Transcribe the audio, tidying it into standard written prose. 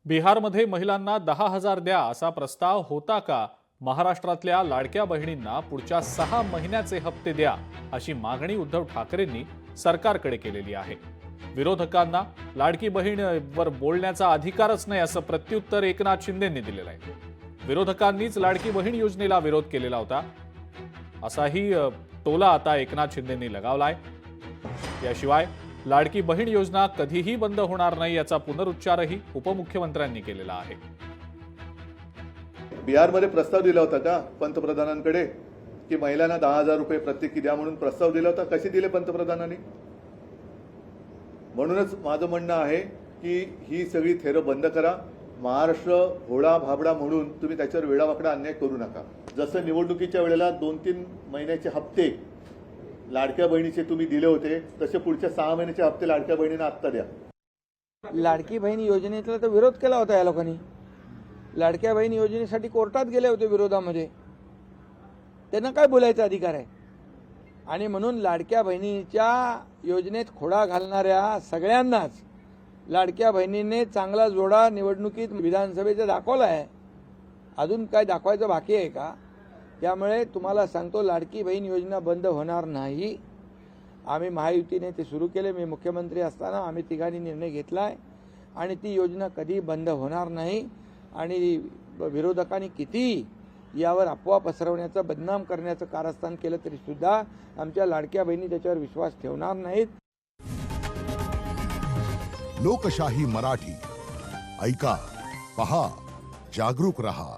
बिहारमध्ये महिलांना 10,000 द्या असा प्रस्ताव होता का? महाराष्ट्रातल्या लाडक्या बहिणींना पुढच्या 6 महिन्याचे हप्ते द्या अशी मागणी उद्धव ठाकरेंनी सरकारकडे केलेली आहे। विरोधकांना लाडकी बहीणवर बोलण्याचा अधिकारच नाही असं प्रत्युत्तर एकनाथ शिंदेंनी दिलेलं आहे। विरोधकांनीच लाडकी बहीण योजनेला विरोध केलेला होता असाही टोला आता एकनाथ शिंदेंनी लगावलाय। याशिवाय लाडकी बहीण योजना कधीही बंद होणार नाही याचा पुनरुच्चारही उपमुख्यमंत्र्यांनी केलेला आहे। बिहारमध्ये प्रस्ताव दिला होता का पंतप्रधानांकडे की महिलांना 10,000 रुपये प्रत्येकी द्या म्हणून प्रस्ताव दिला होता? कसे दिले पंतप्रधानांनी? म्हणूनच माझं म्हणणं आहे की ही सगळी थेरं बंद करा। महाराष्ट्र घोडा भाबडा म्हणून तुम्ही त्याच्यावर वेडावाकडा अन्याय करू नका। जसं निवडणुकीच्या वेळेला 2-3 महिन्याचे हप्ते लाडक्या बहिणीचे तुम्ही दिले होते तसे पुढच्या 6 महिन्याचे हप्ते लाडक्या बहिणींना आत्ता द्या। लाडकी बहीण योजनेचा तर विरोध केला होता या लोकांनी। लाडक्या बहीण योजनेसाठी कोर्टात गेले होते विरोधामध्ये। त्यांना काय बोलायचा अधिकार आहे? आणि म्हणून लाडक्या बहिणीच्या योजनेत खोडा घालणाऱ्या सगळ्यांनाच लाडक्या बहिणीने चांगला जोडा निवडणुकीत विधानसभेचा दाखवला आहे। अजून काय दाखवायचं बाकी आहे का? त्यामुळे तुम्हाला सांगतो लाडकी बहीण योजना बंद होणार नाही। आम्ही महायुतीने ते सुरू केले। मी मुख्यमंत्री असताना आम्ही तिघांनी निर्णय घेतलाय आणि ती योजना कधी बंद होणार नाही। आणि विरोधकांनी किती यावर अफवा पसरवण्याचं बदनाम करण्याचं कारस्थान केलं तरी सुद्धा आमच्या लाडक्या बहिणी त्याच्यावर विश्वास ठेवणार नाहीत। लोकशाही मराठी ऐका, पहा, जागरूक रहा।